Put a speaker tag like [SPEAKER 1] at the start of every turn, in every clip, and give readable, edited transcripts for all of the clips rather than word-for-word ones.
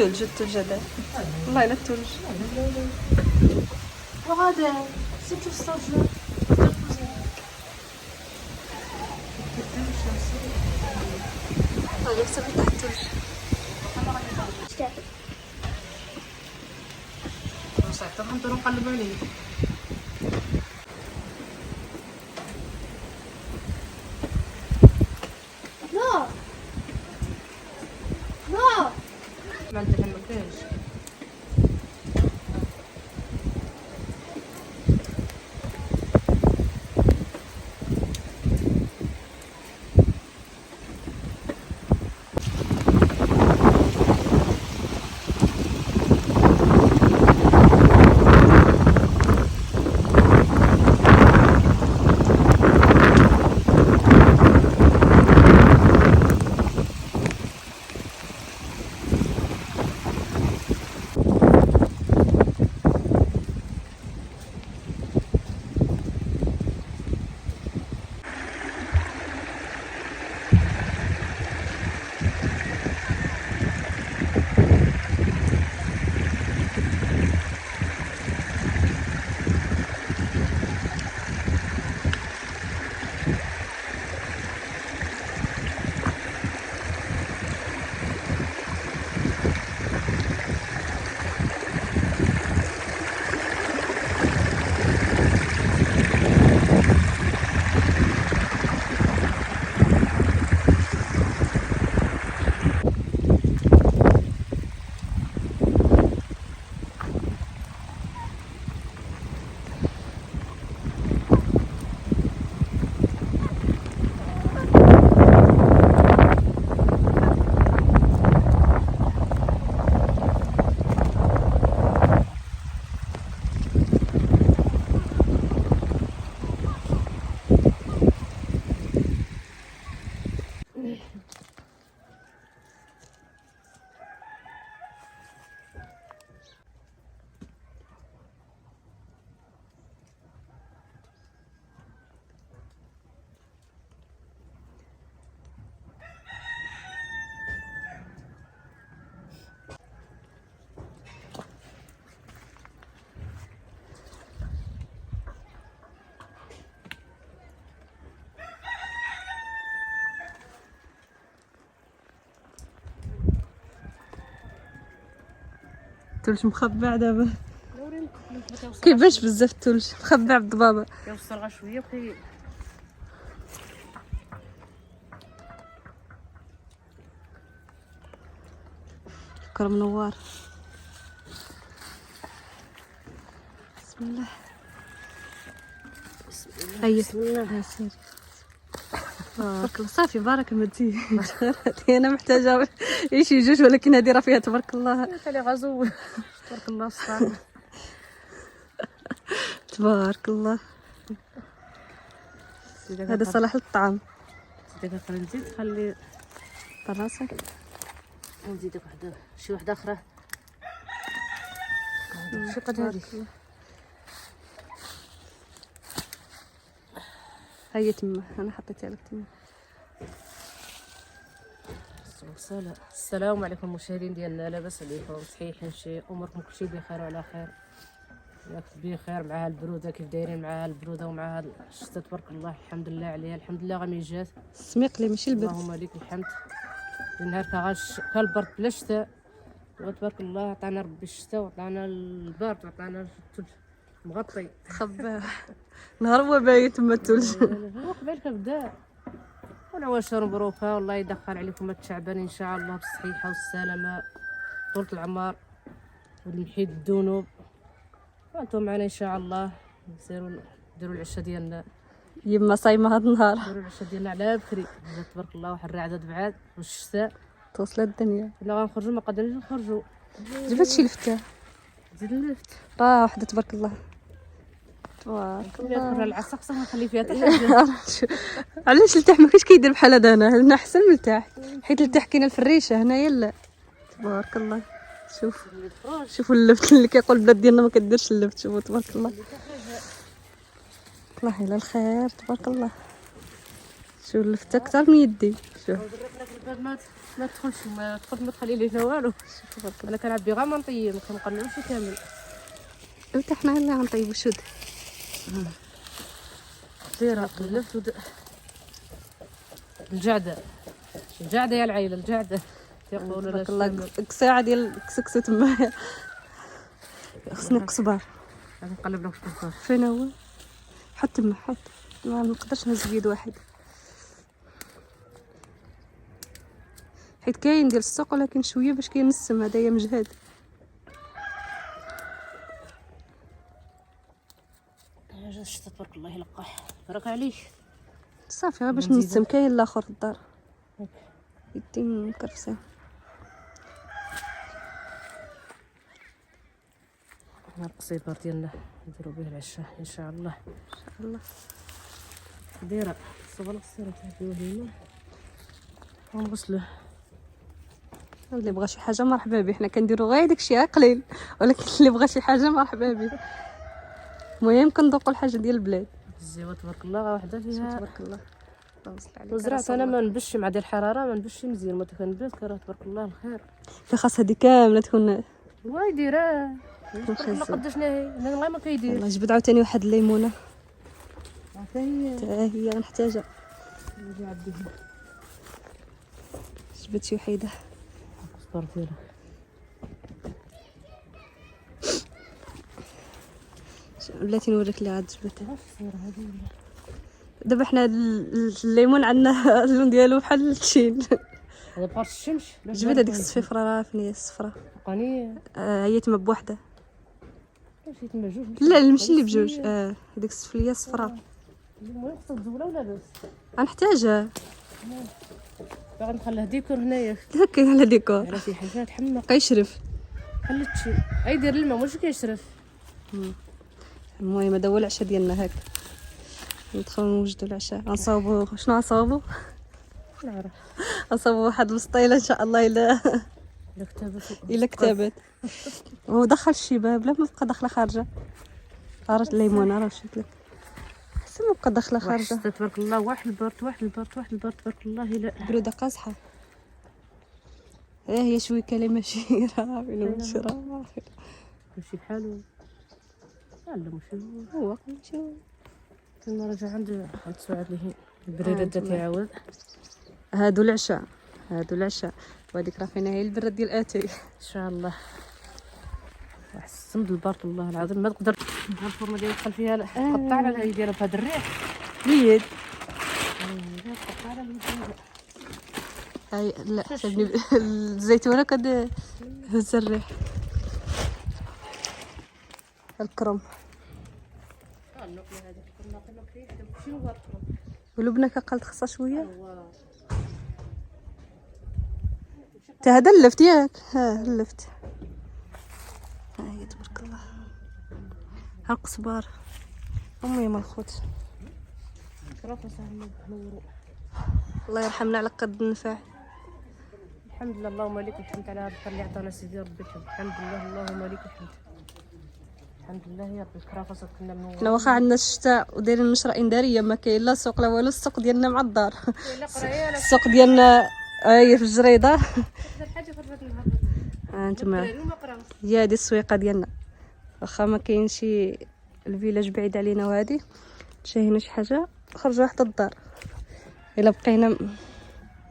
[SPEAKER 1] الثلج هذا والله الا الثلج.
[SPEAKER 2] وغادا سيتو ستاجير
[SPEAKER 1] هذا صافي تحت الثلج.
[SPEAKER 2] صعيبت نقدروا نقلبوا عليه. لا لا ما عندك ما كاينش.
[SPEAKER 1] الثلج مخبع دابا كيبانش بزاف الثلج مخبع بالضبابه.
[SPEAKER 2] كيوصل غير شويه وكي
[SPEAKER 1] الكر منوار. بسم الله هيا
[SPEAKER 2] بسم الله.
[SPEAKER 1] يا سيدي بارك الله. صافي بارك ما تزيدش. انا محتاجه شي جوج ولكن هذه راه فيها تبارك الله.
[SPEAKER 2] خلي غزو تبارك الله الصراحه.
[SPEAKER 1] تبارك الله. هذا صلاح للطعام.
[SPEAKER 2] زيدك خلي نزيد خلي
[SPEAKER 1] راسك
[SPEAKER 2] نزيدك وحده شي وحده اخرى. شي قد هذه
[SPEAKER 1] هيا تما انا حطيتها لك تما.
[SPEAKER 2] السلام عليكم المشاهدين ديالنا، لاباس عليكم؟ صحيحين شي اموركم كلشي بخير وعلى خير؟ ياك بخير مع هالبروده كيف دايرين مع هالبروده ومع هالشتا؟ تبارك الله الحمد لله عليها، الحمد لله غامي جات
[SPEAKER 1] السميق لي ماشي البرد.
[SPEAKER 2] اللهم لك الحمد. النهار كالبرد بلا شتا وتبارك الله عطانا ربي الشتا وعطانا البرد وعطانا الثلج مغطي.
[SPEAKER 1] خباه نهار هو بايت تما الثلج.
[SPEAKER 2] هو قبل كبدا ونعواشر مبروكه والله يدخل عليكم التعبان ان شاء الله بالصحيحه والسلامه طولة العمر والمحيد الذنوب. وانتم معنا ان شاء الله نديروا العشاء ديالنا.
[SPEAKER 1] يما صايمه هذا النهار.
[SPEAKER 2] نديروا العشاء ديالنا على بكري تبارك الله. واحد الرعده بعاد والشتاء
[SPEAKER 1] توصل الدنيا.
[SPEAKER 2] لا غنخرجوا ما قادرينش نخرجوا.
[SPEAKER 1] جبت شي لفته
[SPEAKER 2] زيد اللفت
[SPEAKER 1] راه وحده تبارك الله. تبارك الله.
[SPEAKER 2] العصا خصها نخلي فيها حتى حاجه.
[SPEAKER 1] علاش التحت ما كاينش كيدير بحال هذا؟ هنا احسن من التحت حيت التحت كاينه الفريشه هنايا لا. تبارك الله. شوفوا اللفت اللي كيقول البلاد ديالنا ما كديرش اللفت. شوفوا تبارك الله. الله الى الخير تبارك الله. شوف اللفته اكثر من يدي. شوف
[SPEAKER 2] درت لك الباب ما تدخلش ما تخلي لي والو. انا كنعبي غير منطيه ما كنقلبش كامل.
[SPEAKER 1] قلت احنا اللي غنطيبو شود.
[SPEAKER 2] ديرها قلبت الجعده يا العيله الجعده يقولوا لا.
[SPEAKER 1] تبارك الله الساعه ديال الكسكسو تما خصني قصبار.
[SPEAKER 2] غادي نقلب لك الكفار.
[SPEAKER 1] فين هو؟ حط تما حط. ما نقدرش نهز بيد واحد حيت كاين ديال السوق ولكن شويه باش كينسم. هدايا مجهد.
[SPEAKER 2] جا الشتا تبارك الله يلقح برك عليك.
[SPEAKER 1] صافي غير باش نسم. كاين الاخر في الدار يدي مكرفسه.
[SPEAKER 2] القصيبر ديالنا نديرو به العشاء ان شاء الله.
[SPEAKER 1] ان شاء الله.
[SPEAKER 2] دايره صبر السيره تاعي هنا ونغسلوه.
[SPEAKER 1] اللي بغى شي حاجه مرحبا به. حنا كنديرو غير داكشي قليل ولكن اللي بغى شي حاجه مرحبا به. المهم كنذوقوا الحاجه ديال البلاد.
[SPEAKER 2] الزيوه تبارك الله وحده فيها
[SPEAKER 1] تبارك الله.
[SPEAKER 2] وزرعت انا ما نبش مع ديال الحراره ما نبش مزيان ما كنبات كراه تبارك الله الخير.
[SPEAKER 1] خاص هذه كامله تكون
[SPEAKER 2] واي ديرها تبارك الله قداش ناهي انا غير ما كيدير.
[SPEAKER 1] والله جبد عاوتاني واحد الليمونه
[SPEAKER 2] حتى هي
[SPEAKER 1] هي غنحتاجها.
[SPEAKER 2] نجي عديها
[SPEAKER 1] جبت شي وحيده
[SPEAKER 2] صبر ديالها.
[SPEAKER 1] بلاتي نوريك اللي عاد جبت.
[SPEAKER 2] الصير هذه
[SPEAKER 1] دابا حنا الليمون عندنا اللون ديالو بحال التشين.
[SPEAKER 2] هذا بارش الشمس.
[SPEAKER 1] جبد هذيك الصفيفره راه فين هي الصفراء.
[SPEAKER 2] قاني
[SPEAKER 1] هي تما بوحده.
[SPEAKER 2] ماشي تما جوج.
[SPEAKER 1] لا ماشي اللي بجوج. هذيك السفليه الصفراء
[SPEAKER 2] المهم خصك تزوله ولا بس
[SPEAKER 1] غنحتاجها.
[SPEAKER 2] باغي نخليه ديكور هنايا.
[SPEAKER 1] كاين على ديكور
[SPEAKER 2] على شي حاجه تحمق
[SPEAKER 1] كيشرف.
[SPEAKER 2] بحال التشي اي دير الماء واش كيشرف.
[SPEAKER 1] المهم هذا هو العشاء ديالنا. هاك ندخلو نوجدو العشاء. غنصاوبو شنو غنصاوبو؟
[SPEAKER 2] نعرف
[SPEAKER 1] غنصاوبو واحد البسطيله ان شاء الله الا كتبت ودخل الشباب بلا ما بقى داخله خارجه. عرفت الليمونه راه مشيت لك حسن ما بقى داخله خارجه.
[SPEAKER 2] تبارك الله واحد البرد تبارك الله. لا
[SPEAKER 1] بروده قاصحه. هي شويه كلمه شيره ولا مشرا
[SPEAKER 2] ماشي بحالو. لا ماشي
[SPEAKER 1] هو ماشي
[SPEAKER 2] كنا رجع عند سعاد اللي هي البريده جات يعاود.
[SPEAKER 1] هادو العشاء وهذيك راه فينا هي البرد ديال اتاي
[SPEAKER 2] ان شاء الله. حسمت البرد والله العظيم ما تقدر الفورمه ديالي دخل فيها قطع على اليد ديالها بهذا الريح
[SPEAKER 1] اليد.
[SPEAKER 2] قطع على اليد.
[SPEAKER 1] هاي لا حسبني الزيتونه هز الريح. الكرم ولبنه كقلت خصها شويه. تا هذا اللفت ياك. اللفت. هي تبارك الله. ها القزبر امي ما الخوت. الله يرحمنا على قد النفع.
[SPEAKER 2] الحمد لله اللهم لك الحمد على هذا اللي عطانا سيدي ربي. الحمد لله اللهم لك الحمد. الحمد لله يا ربي. الكرافه كنا منورين.
[SPEAKER 1] حنا واخا عندنا الشتاء ودايرين النشره انذاريه ما كاين لا سوق لا والو. السوق ديالنا مع الدار. السوق ديالنا هي في الجريده. انتما هي هذه السويقه ديالنا واخا ما كاينش شي الفيلاج بعيد علينا. وهذه شاهينا شي حاجه خرجوا واحد الدار. الا بقينا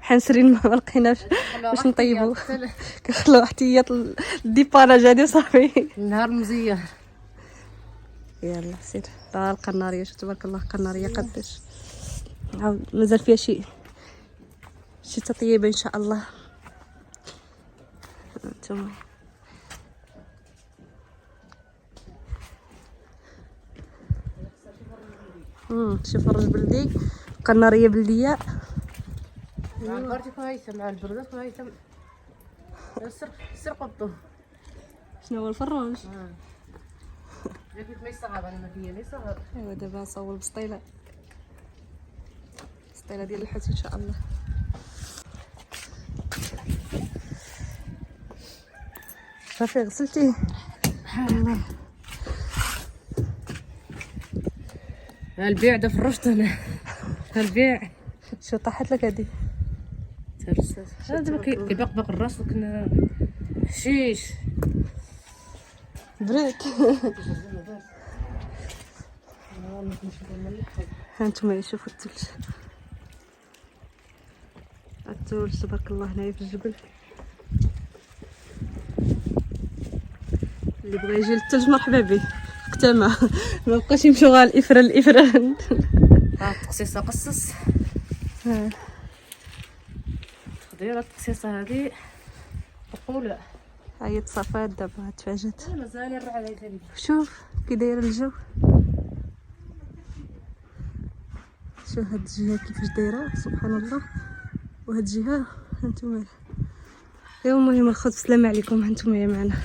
[SPEAKER 1] حنسرين ما لقيناش باش نطيبوا كنخليو احتياط الديباراج هادي صافي.
[SPEAKER 2] النهار مزيان.
[SPEAKER 1] يلا سير راه القناريه. شوف تبارك الله القناريه قداش عاود مازال فيها شي تطييبه ان شاء الله. انتم شي فرج بلدي قناريه بلديه.
[SPEAKER 2] مع البرد كويسه مع البرد كويسه. سر قبطو.
[SPEAKER 1] شنو هو الفروج؟
[SPEAKER 2] جاكيت ما يصغر انا ما فيا ما يصغر.
[SPEAKER 1] ايوا دابا نصور البسطيله ديال الحوت ان شاء الله. صافي غسلتيه. الله
[SPEAKER 2] البيع دا فرشت انا. البيع
[SPEAKER 1] شو طاحت لك هذه؟
[SPEAKER 2] ترسات هذا دابا كيبقبق الراس وكنا حشيش
[SPEAKER 1] برد. هانتوما شوفوا الثلج، الثلج تبارك الله هنايا في الجبل. اللي بغى يجي للثلج مرحبا به، اكتما ما بقاش يمشيو غير الافران.
[SPEAKER 2] التقصيصه قصص خديره التقصيصه هذه طفوله.
[SPEAKER 1] هي تصافات دابا تفاجات.
[SPEAKER 2] مازال الرعد هذه
[SPEAKER 1] شوف كي داير الجو، شوف هاد الجهه كيفاش دايره سبحان الله، وهاد الجهه هانتوما. ايوا المهم الخوت السلام عليكم، هانتوما معنا.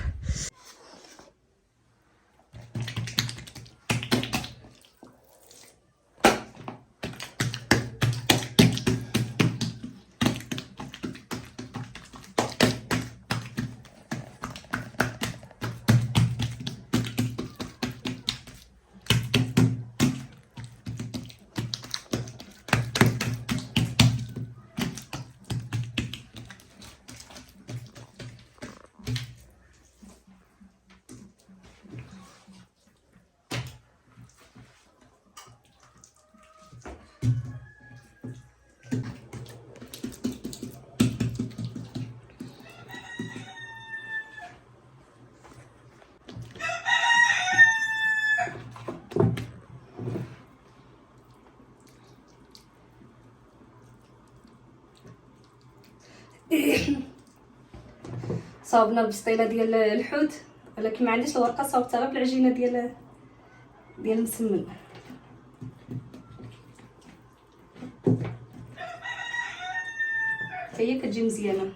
[SPEAKER 1] صاوبنا البسطيله ديال الحوت، ولكن ما عنديش الورقه، صاوبتها غير بالعجينه ديال المسمن. هي كتجي مزيانه.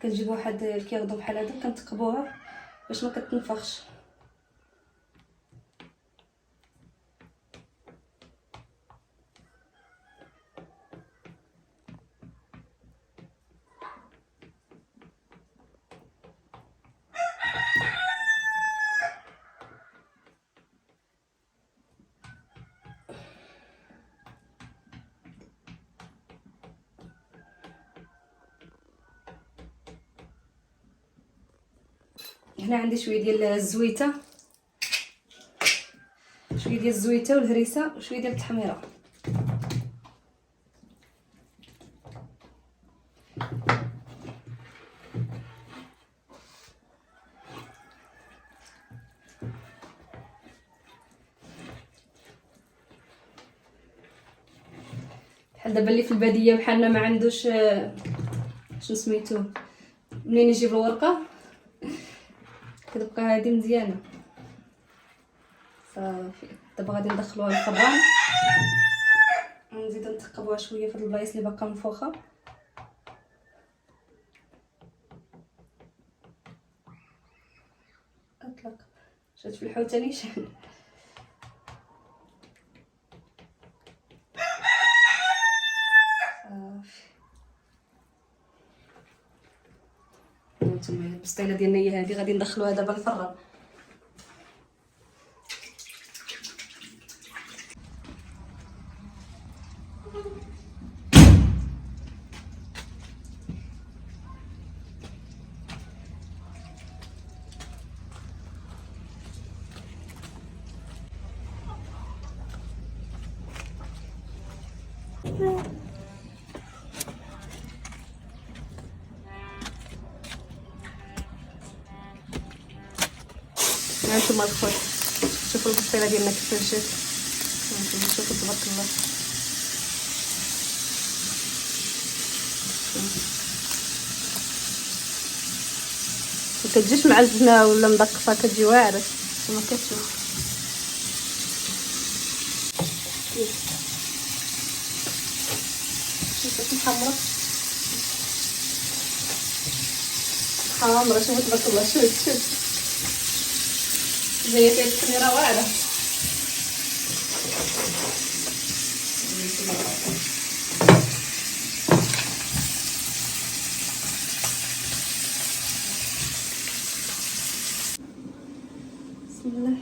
[SPEAKER 1] كنجيب واحد الكيغدو بحال هذا كنتقبوها باش ما كتنفخش. هنا عندي شويه ديال الزويته، شويه ديال الزويته والهريسه وشويه ديال التحميره. بحال دابا اللي في الباديه بحالنا ما عندوش شنو سميتو، منين يجيب الورقه كتبقى هذه مزيانه. صافي دابا غادي ندخلوها للفران، نزيدو نتقبوها شويه في البلايص اللي باقا منفوخه. اطلق جات في الحوته نيشان. هانتوما البسطيله ديالنا هي هذه، غادي ندخلوها دابا للفران. هانتوما الخوت شوفوا البسطيله ديالنا كيفاش جات، هانتوما شوفوا تبارك الله. ما كتجيش معجنه ولا مدقصه، كتجي واعره كما كتشوف. باش نحمرها حامرة. شوفوا تبارك الله، شوف جايه فيها التحميره واعره. بسم الله.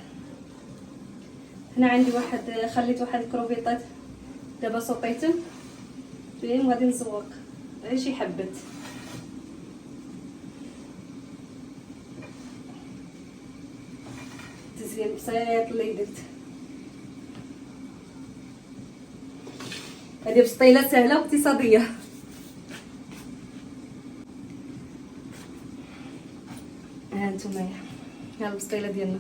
[SPEAKER 1] هنا عندي خليت واحد الكروفيطات دابا صوطيتهم فيهم، غادي نزوق غير شي حبات. تزيين بسيط اللي درت. هذه بسطيله سهله واقتصاديه. ها نتوما ها البسطيله ديالنا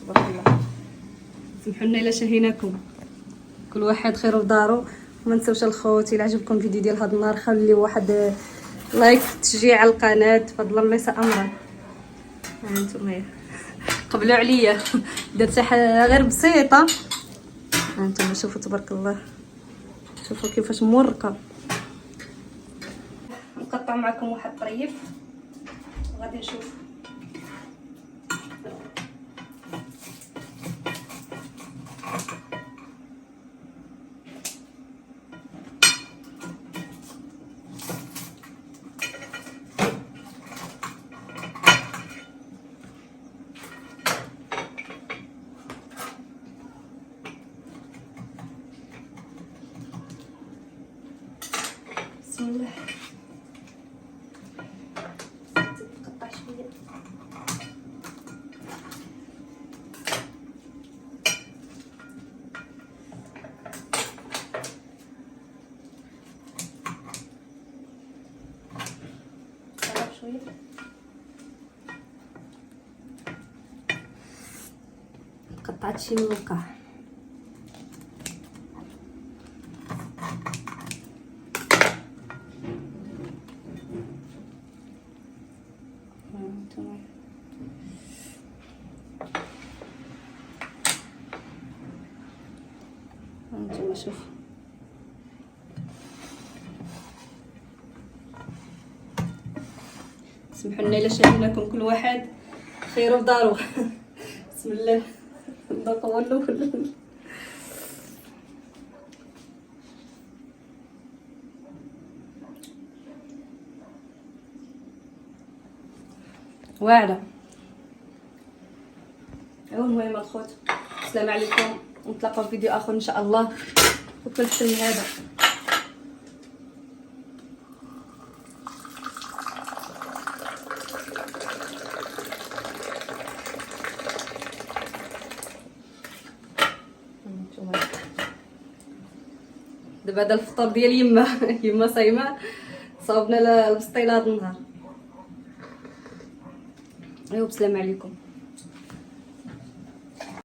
[SPEAKER 1] تبارك الله. سمحوا لنا الا شهيناكم، كل واحد خير في دارو. وما نساوش الخوت الا عجبكم الفيديو ديال هذا النهار خليو واحد لايك تشجيع على القناه، فضلا ليس امرا. ها نتوما قبلوا عليا درت حاجه غير بسيطه. ها نتوما شوفوا تبارك الله، شوفوا كيفاش مورقه. نقطع معكم واحد طريف وغادي نشوف. بسم الله. نقطع شويه. نقطع شويه. قطعت شي ملقه. هانتوما شوف سمحوا لنا الا شاهدناكم، كل واحد خير في دارو. بسم الله. الذوق هو الاول. واعره. المهم الخوت، السلام عليكم، ونتلاقاو في فيديو اخر ان شاء الله. وكل حتى هذا دابا هذا الفطور ديال يما صايمه، صاوبنا البسطيله هذا النهار. ايوا السلام عليكم.